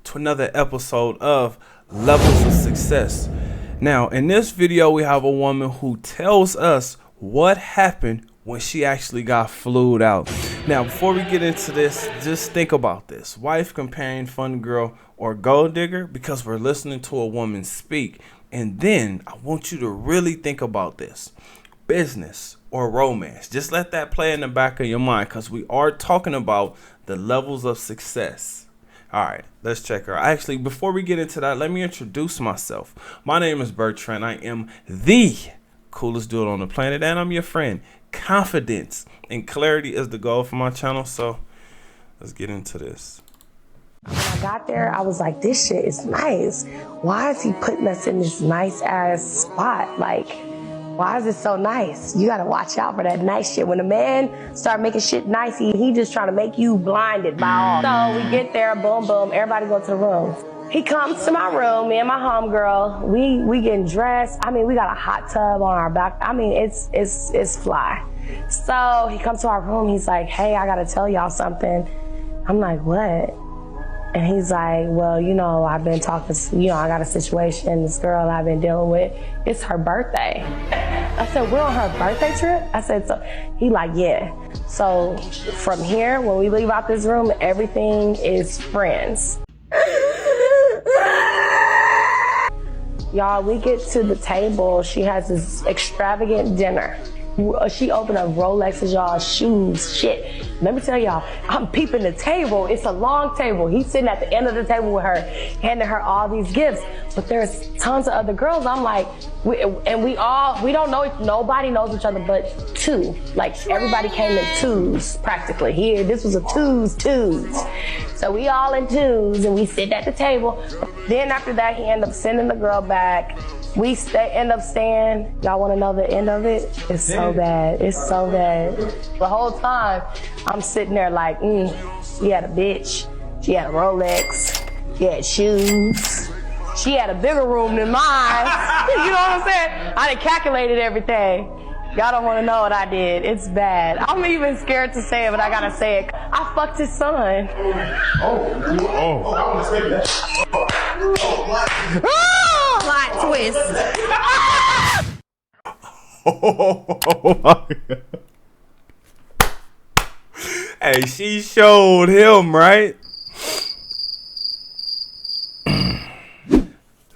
to another episode of Levels of Success. Now, in this video, we have a woman who tells us what happened when she actually got flued out. Now, before we get into this, just think about this. Wife comparing fun girl or gold digger, because we're listening to a woman speak. And then I want you to really think about this. Business or romance. Just let that play in the back of your mind, because we are talking about the levels of success. All right, let's check her. Actually, before we get into that, let me introduce myself. My name is Bertrand. I am the coolest dude on the planet, and I'm your friend. Confidence and clarity is the goal for my channel, so let's get into this. When I got there, I was like, this shit is nice. Why is he putting us in this nice ass spot? Like, why is it so nice? You gotta watch out for that nice shit. When a man start making shit nice, he just trying to make you blinded by all. So we get there, boom, boom, everybody go to the room. He comes to my room, me and my homegirl, we getting dressed. I mean, we got a hot tub on our back. I mean, it's fly. So he comes to our room, he's like, hey, I gotta tell y'all something. I'm like, what? And he's like, well, you know, I've been talking, you know, I got a situation, this girl I've been dealing with, it's her birthday. I said, we're on her birthday trip? I said, so he like, yeah. So from here, when we leave out this room, everything is friends. Y'all, we get to the table, she has this extravagant dinner. She opened up Rolexes, y'all, shoes, shit. Let me tell y'all, I'm peeping the table. It's a long table. He's sitting at the end of the table with her, handing her all these gifts. But there's tons of other girls. I'm like, we don't know, nobody knows each other but two. Like, everybody came in twos, practically. Here, this was a twos. So we all in twos, and we sit at the table. Then after that, he ended up sending the girl back. We end up staying. Y'all want to know the end of it? It's so bad. It's so bad. The whole time, I'm sitting there like, she had a bitch. She had a Rolex. She had shoes. She had a bigger room than mine. You know what I'm saying? I done calculated everything. Y'all don't want to know what I did. It's bad. I'm even scared to say it, but I gotta say it. I fucked his son. Plot twist. Oh my God. Hey, she showed him, right?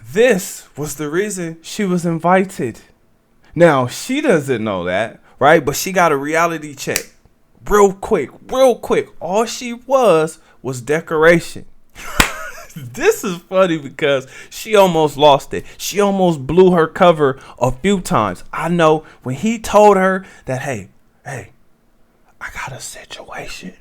This was the reason she was invited. Now, she doesn't know that, right? But she got a reality check. Real quick. All she was decoration. This is funny because she almost lost it. She almost blew her cover a few times. I know when he told her that, hey, I got a situation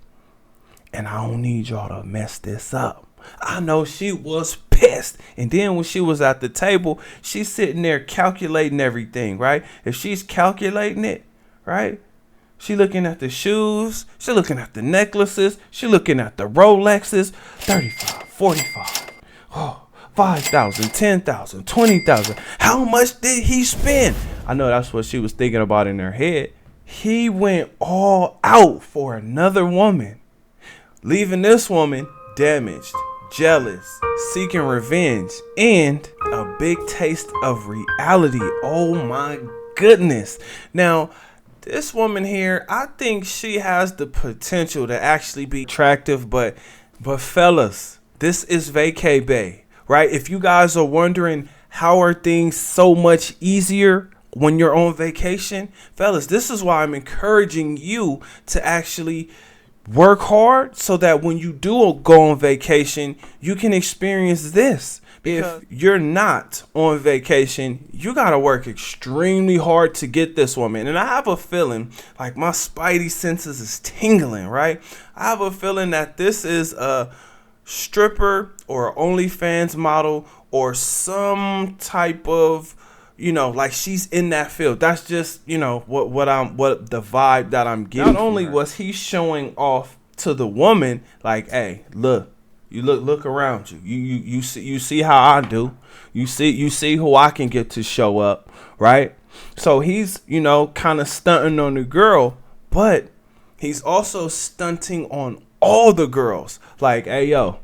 and I don't need y'all to mess this up. I know she was pissed. And then when she was at the table, she's sitting there calculating everything, right? If she's calculating it, right? She looking at the shoes. She looking at the necklaces. She looking at the Rolexes. 35, 45. Oh, 5,000, 10,000, 20,000. How much did he spend? I know that's what she was thinking about in her head. He went all out for another woman, leaving this woman damaged, jealous, seeking revenge, and a big taste of reality. Oh my goodness. Now, this woman here, I think she has the potential to actually be attractive, but fellas, this is Vacay Bae, right? If you guys are wondering how are things so much easier when you're on vacation, fellas, this is why I'm encouraging you to actually work hard so that when you do go on vacation, you can experience this. If you're not on vacation, you got to work extremely hard to get this woman. And I have a feeling like my spidey senses is tingling, right? I have a feeling that this is a stripper or OnlyFans model or some type of, you know, like she's in that field. That's just, you know, what the vibe that I'm getting. Not only was he showing off to the woman, like, hey, look. You look around you. You see how I do. You see who I can get to show up, right? So he's, you know, kind of stunting on the girl, but he's also stunting on all the girls. Like, hey yo,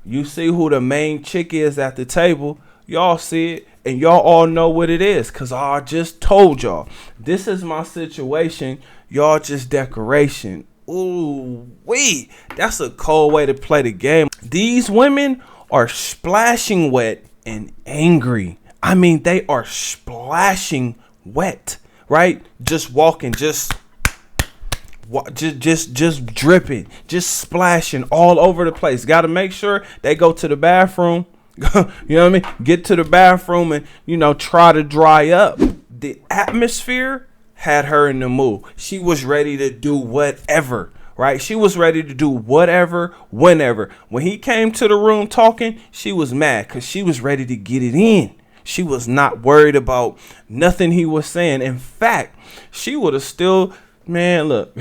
You see who the main chick is at the table. Y'all see it, and y'all all know what it is, because I just told y'all. This is my situation. Y'all just decoration. Ooh, wait. That's a cold way to play the game. These women are splashing wet and angry. I mean, they are splashing wet, right? Just walking, just dripping, just splashing all over the place. Got to make sure they go to the bathroom. You know what I mean? Get to the bathroom and, try to dry up. The atmosphere had her in the mood. She was ready to do whatever, right? She was ready to do whatever, whenever. When he came to the room talking, she was mad because she was ready to get it in. She was not worried about nothing he was saying. In fact, she would have still, man, look,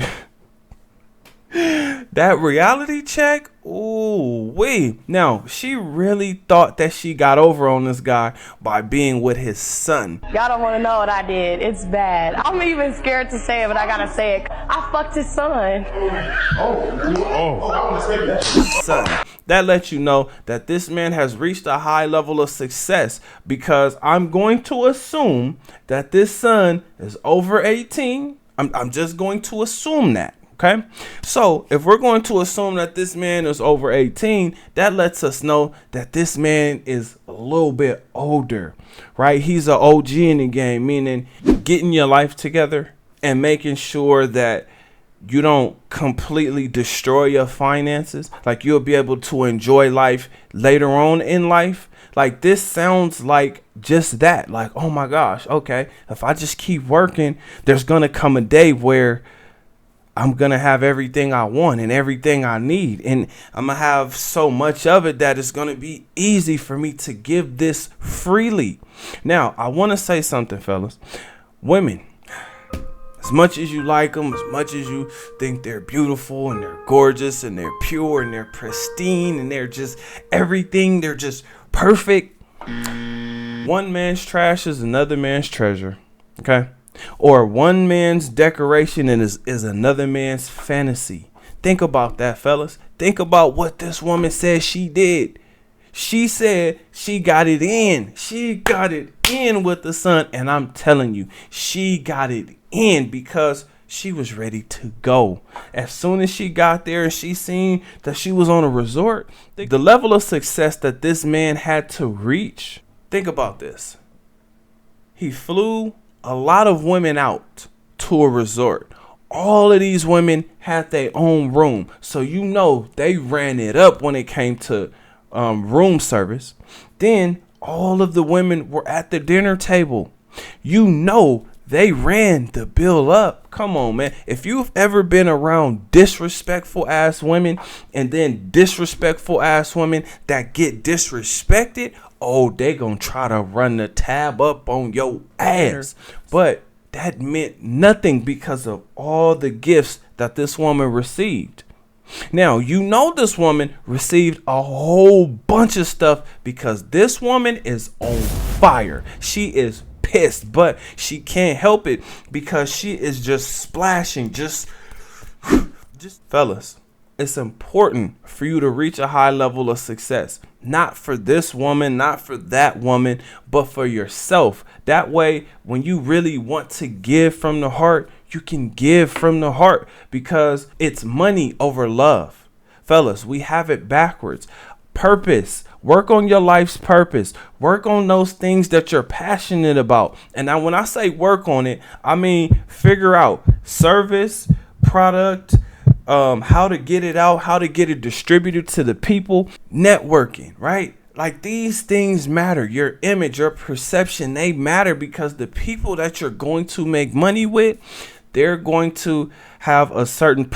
that reality check. Ooh, wee. Now, she really thought that she got over on this guy by being with his son. Y'all don't want to know what I did. It's bad. I'm even scared to say it, but I gotta say it. I fucked his son. Son. That lets you know that this man has reached a high level of success, because I'm going to assume that this son is over 18. I'm just going to assume that. Okay, so if we're going to assume that this man is over 18, that lets us know that this man is a little bit older, right? He's an OG in the game, meaning getting your life together and making sure that you don't completely destroy your finances. Like, you'll be able to enjoy life later on in life. Like, this sounds like just that. Like, oh my gosh, okay, if I just keep working, there's gonna come a day where I'm going to have everything I want and everything I need. And I'm going to have so much of it that it's going to be easy for me to give this freely. Now, I want to say something, fellas. Women, as much as you like them, as much as you think they're beautiful and they're gorgeous and they're pure and they're pristine and they're just everything, they're just perfect. One man's trash is another man's treasure. Okay? Or one man's decoration is another man's fantasy. Think about that, fellas. Think about what this woman said she did. She said she got it in. She got it in with the son. And I'm telling you, she got it in because she was ready to go. As soon as she got there and she seen that she was on a resort, the level of success that this man had to reach. Think about this. He flew a lot of women out to a resort. All of these women had their own room. So they ran it up when it came to room service. Then all of the women were at the dinner table. They ran the bill up. Come on, man. If you've ever been around disrespectful ass women and then disrespectful ass women that get disrespected, they gonna try to run the tab up on your ass. But that meant nothing because of all the gifts that this woman received. Now, this woman received a whole bunch of stuff because this woman is on fire. She is pissed, but she can't help it because she is just splashing, just fellas. It's important for you to reach a high level of success. Not for this woman, not for that woman, but for yourself. That way, when you really want to give from the heart, you can give from the heart because it's money over love. Fellas, we have it backwards. Purpose. Work on your life's purpose. Work on those things that you're passionate about. And now when I say work on it, I mean figure out service, product, how to get it out, how to get it distributed to the people, networking, right? Like, these things matter. Your image, your perception, they matter because the people that you're going to make money with, they're going to have a certain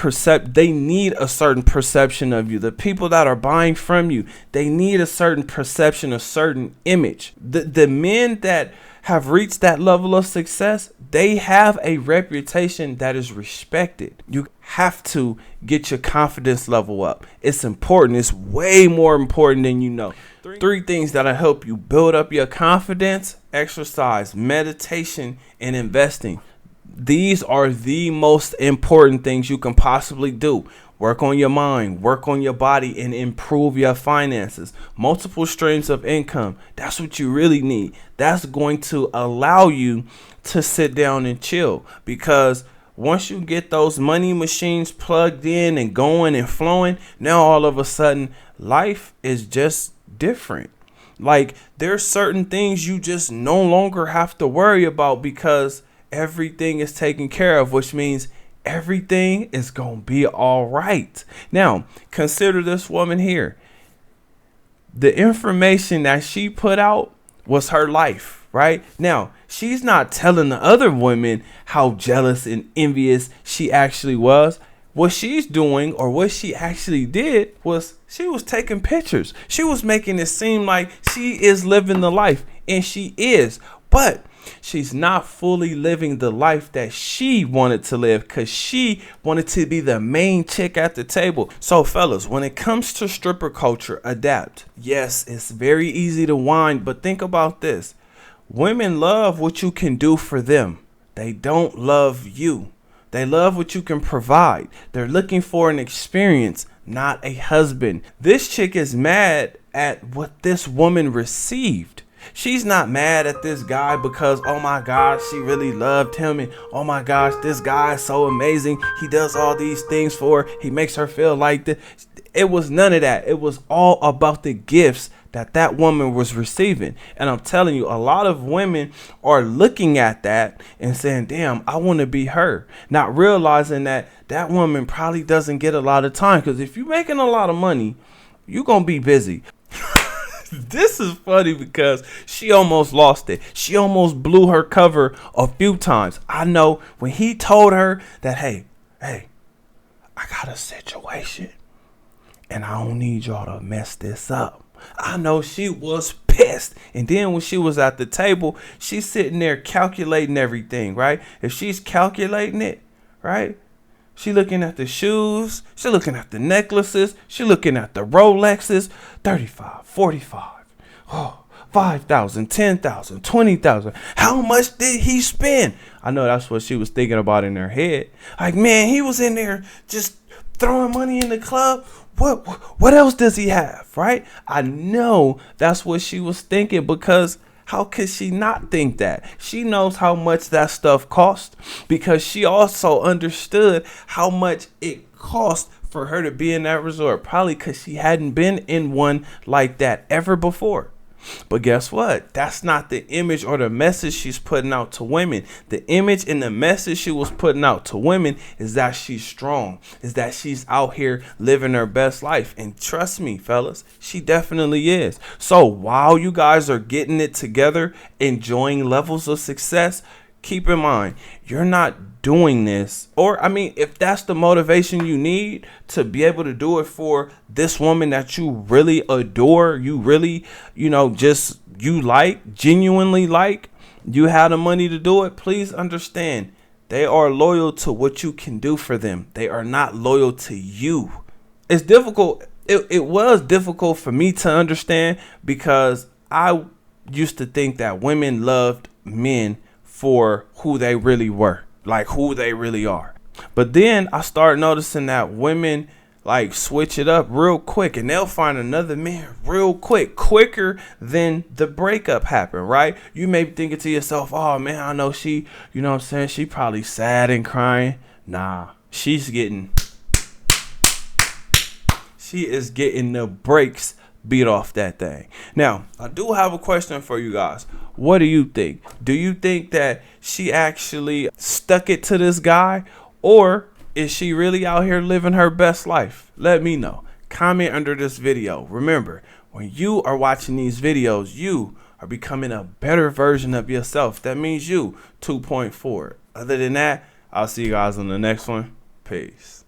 they need a certain perception of you. The people that are buying from you, they need a certain perception, a certain image. The men that have reached that level of success, they have a reputation that is respected. You have to get your confidence level up. It's important. It's way more important than you know. Three things that'll help you build up your confidence: exercise, meditation, and investing. These are the most important things you can possibly do. Work on your mind, work on your body, and improve your finances. Multiple streams of income. That's what you really need. That's going to allow you to sit down and chill, because once you get those money machines plugged in and going and flowing, now all of a sudden life is just different. Like, there's certain things you just no longer have to worry about because everything is taken care of, which means everything is going to be all right. Now, consider this woman here. The information that she put out was her life, right? Now, she's not telling the other women how jealous and envious she actually was. What she's doing, or what she actually did, was she was taking pictures. She was making it seem like she is living the life, and she is. But she's not fully living the life that she wanted to live, because she wanted to be the main chick at the table. So fellas, when it comes to stripper culture, adapt. Yes, it's very easy to whine, but think about this. Women love what you can do for them. They don't love you. They love what you can provide. They're looking for an experience, not a husband. This chick is mad at what this woman received. She's not mad at this guy because, oh my gosh, she really loved him, and oh my gosh, this guy is so amazing. He does all these things for her. He makes her feel like this. It was none of that. It was all about the gifts that woman was receiving. And I'm telling you, a lot of women are looking at that and saying, damn, I want to be her, not realizing that that woman probably doesn't get a lot of time, because if you're making a lot of money, you're gonna be busy. This is funny because she almost lost it. She almost blew her cover a few times. I know when he told her that, hey, I got a situation and I don't need y'all to mess this up. I know she was pissed. And then when she was at the table, she's sitting there calculating everything, right? If she's calculating it, right? She looking at the shoes. She looking at the necklaces. She looking at the Rolexes. 35, 45. Oh, 5,000, 10,000, 20,000. How much did he spend? I know that's what she was thinking about in her head. Like, man, he was in there just throwing money in the club. What else does he have, right? I know that's what she was thinking, because how could she not think that? She knows how much that stuff cost, because she also understood how much it cost for her to be in that resort, probably because she hadn't been in one like that ever before. But guess what? That's not the image or the message she's putting out to women. The image and the message she was putting out to women is that she's strong, is that she's out here living her best life. And trust me, fellas, she definitely is. So while you guys are getting it together, enjoying levels of success, keep in mind, you're not doing this, or I mean, if that's the motivation you need to be able to do it for this woman that you really adore, you really, just you like, genuinely like, you have the money to do it, please understand, they are loyal to what you can do for them. They are not loyal to you. It's difficult. It was difficult for me to understand, because I used to think that women loved men for who they really were, like who they really are. But then I started noticing that women like switch it up real quick, and they'll find another man real quick, quicker than the breakup happened, right? You may be thinking to yourself, oh man, I know she, she probably sad and crying. Nah, she is getting the brakes beat off that thing. Now, I do have a question for you guys. What do you think? Do you think that she actually stuck it to this guy, or is she really out here living her best life? Let me know. Comment under this video. Remember, when you are watching these videos, you are becoming a better version of yourself. That means you 2.4. Other than that, I'll see you guys on the next one. Peace.